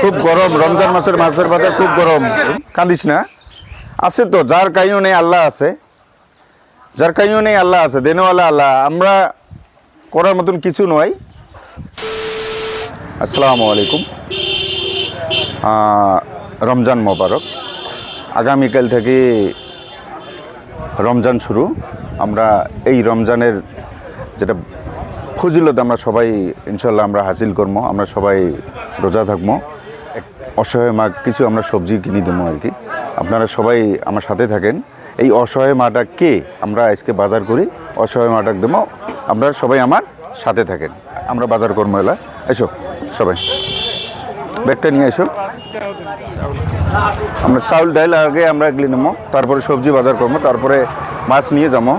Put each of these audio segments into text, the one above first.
খুব গরম, রমজান মাসের মাছের বাজার খুব গরম। কাঁদিস না, আছে তো, যার কাইও নেই আল্লাহ আছে, যার কাইও নেই আল্লাহ আছে, দেনওয়ালা আল্লাহ, আমরা করার মতন কিছু নয়। আসসালামু আলাইকুম। রমজান মোবারক। আগামীকাল থেকে রমজান শুরু। আমরা এই রমজানের যেটা ফজিলত আমরা সবাই ইনশাল্লাহ আমরা হাসিল করবো। আমরা সবাই রোজা থাকবো। অসহায় মা কিছু আমরা সবজি কিনে দেবো আর কি। আপনারা সবাই আমার সাথে থাকেন। এই অসহায় মাটা কে আমরা আজকে বাজার করি, অসহায় মাটা দেবো, আপনারা সবাই আমার সাথে থাকেন। আমরা বাজার করবো। এলা এসো সবাই, ব্যাগটা নিয়ে এসো। আমরা চাউল ডাল আগে আমরা এগুলি নেবো, তারপরে সবজি বাজার করবো, তারপরে মাছ নিয়ে যাবো।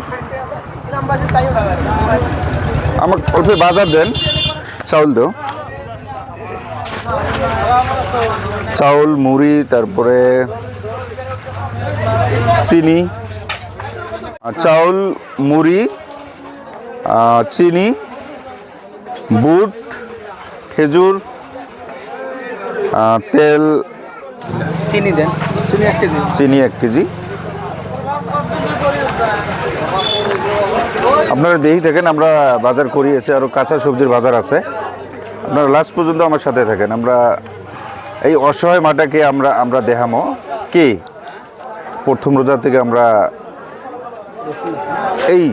আমার অল্প বাজার দেন, চাউল দাও, চাউল, মুড়ি, তারপরে চিনি, চাউল, মুড়ি, চিনি, বুট, খেজুর, তেল, চিনি দেন, চিনি 1 কেজি। চিনি 1 কেজি। আপনারা দেখি থাকেন, আমরা বাজার করি এসে, আরও কাঁচা সবজির বাজার আছে। আপনারা লাস্ট পর্যন্ত আমার সাথে থাকেন। আমরা এই অসহায় মাটাকে আমরা দেখামো কে প্রথম রোজা থেকে আমরা এই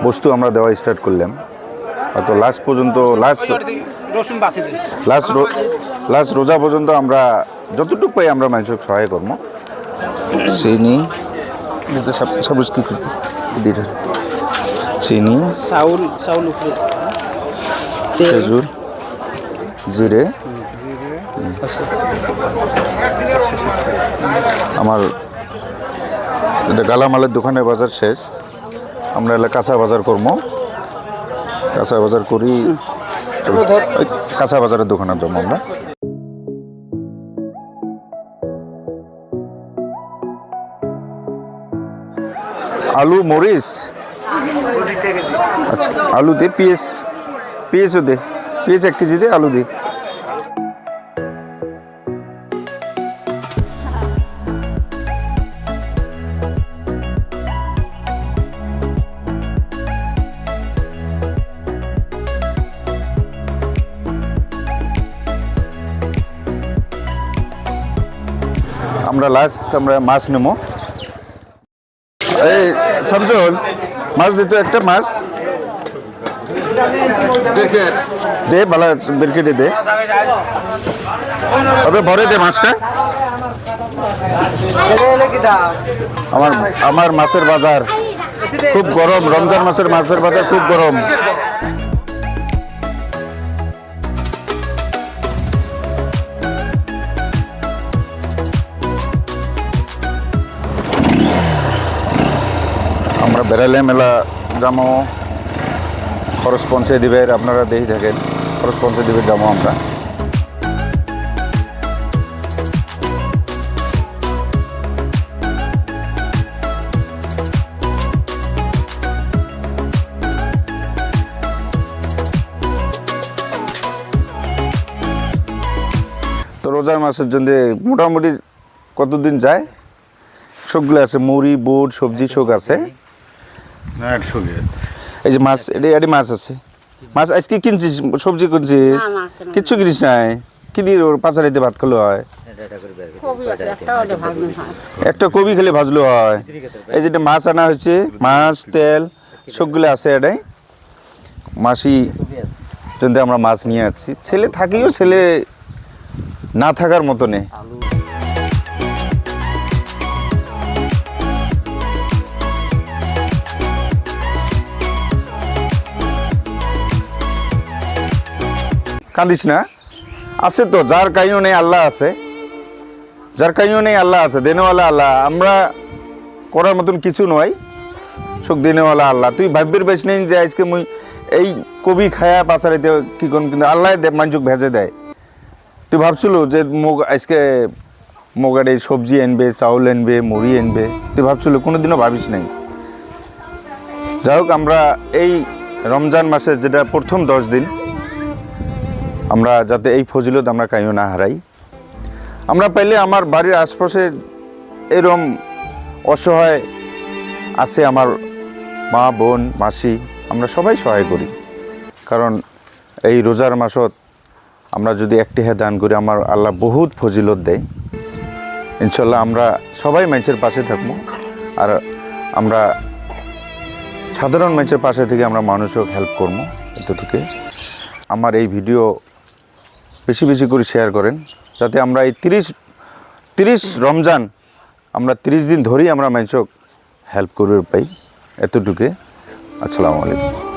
বস্তু আমরা দেওয়া স্টার্ট করলাম, হয়তো লাস্ট পর্যন্ত লাস্ট রোজা পর্যন্ত আমরা যতটুকু পাই আমরা মানুষকে সহায় করবো। চিনি সবুজ কি চিনি, চাউল, খেজুর, জিরে। আমার এটা গালামালের দোকানের বাজার শেষ। আমরা এলাকা কাঁচা বাজার করবো, কাঁচা বাজার করি, কাঁচা বাজারের দোকানের জন্য আমরা। আলু, মরিচ, আচ্ছা আলু দে, পেঁয়াজও দে, পেঁয়াজ 1 কেজি দে, আলু দে। আমরা মাছ নেবো। এই শামসুল, মাছ দিত একটা, মাছ দে, ভালো বেরকেটে দে, তবে ভরে দে মাছটা। আমার মাছের বাজার খুব গরম, রমজান মাসের মাছের বাজার খুব গরম। আমরা বেড়ালে মেলা যাবো, খরচ পৌঁছে দিবে, আপনারা দেখি থাকেন, খরচ পৌঁছে দিবে যাবো আমরা। তো রোজার মাসের জন্য মোটামুটি কতদিন যায়, সবগুলো আছে, মুড়ি, বুট, সবজি শোক আছে। এই যে মাছ, এটি মাছ আছে। মাছ আজকে কিনছিস, সবজি কিনছিস, কিচ্ছু কিনিস নাই, কি দিয়ে ওর পাচারিতে ভাত খেলে হয়? একটা কবি খেলে ভাজলো হয়। এই যেটা মাছ আনা হয়েছে, মাছ, তেল সবগুলো আছে। এটাই মাসি যদি আমরা মাছ নিয়ে আসছি, ছেলে থাকিও ছেলে না থাকার মতো নেই। কাঁদিস না, আছে তো, যার কাইও নেই আল্লাহ আছে, যার কাইও নেই আল্লাহ আছে, দেনওয়ালা আল্লাহ, আমরা করার মতন কিছু নয়। সুখ দেনওয়ালা আল্লাহ। তুই ভাববির বেশ নেই যে আজকে মুই এই কবি খায়া পাচারিতে কি কোন, কিন্তু আল্লাহ মানুষ ভেজে দেয়। তুই ভাবছিল যে আজকে মোগার এই সবজি আনবে, চাউল আনবে, মুড়ি আনবে, তুই ভাবছিল? কোনোদিনও ভাবিস নাই। যাই হোক, আমরা এই রমজান মাসের যেটা প্রথম 10 দিন আমরা যাতে এই ফজিলত আমরা কাইও না হারাই। আমরা পাইলে আমার বাড়ির আশপাশে এরম অসহায় আছে, আমার মা বোন মাসি, আমরা সবাই সহায় করি। কারণ এই রোজার মাসত আমরা যদি একটি দান করি আমার আল্লাহ বহুত ফজিলত দেয়। ইনশাল্লাহ আমরা সবাই মানুষের পাশে থাকবো, আর আমরা সাধারণ মানুষের পাশে থেকে আমরা মানুষও হেল্প করবো। এতটুকু আমার এই ভিডিও বেশি বেশি করে শেয়ার করেন, যাতে আমরা এই 30 রমজান আমরা 30 দিন ধরেই আমরা মানুষক হেল্প করবে পাই। এতটুকু। আসসালামু আলাইকুম।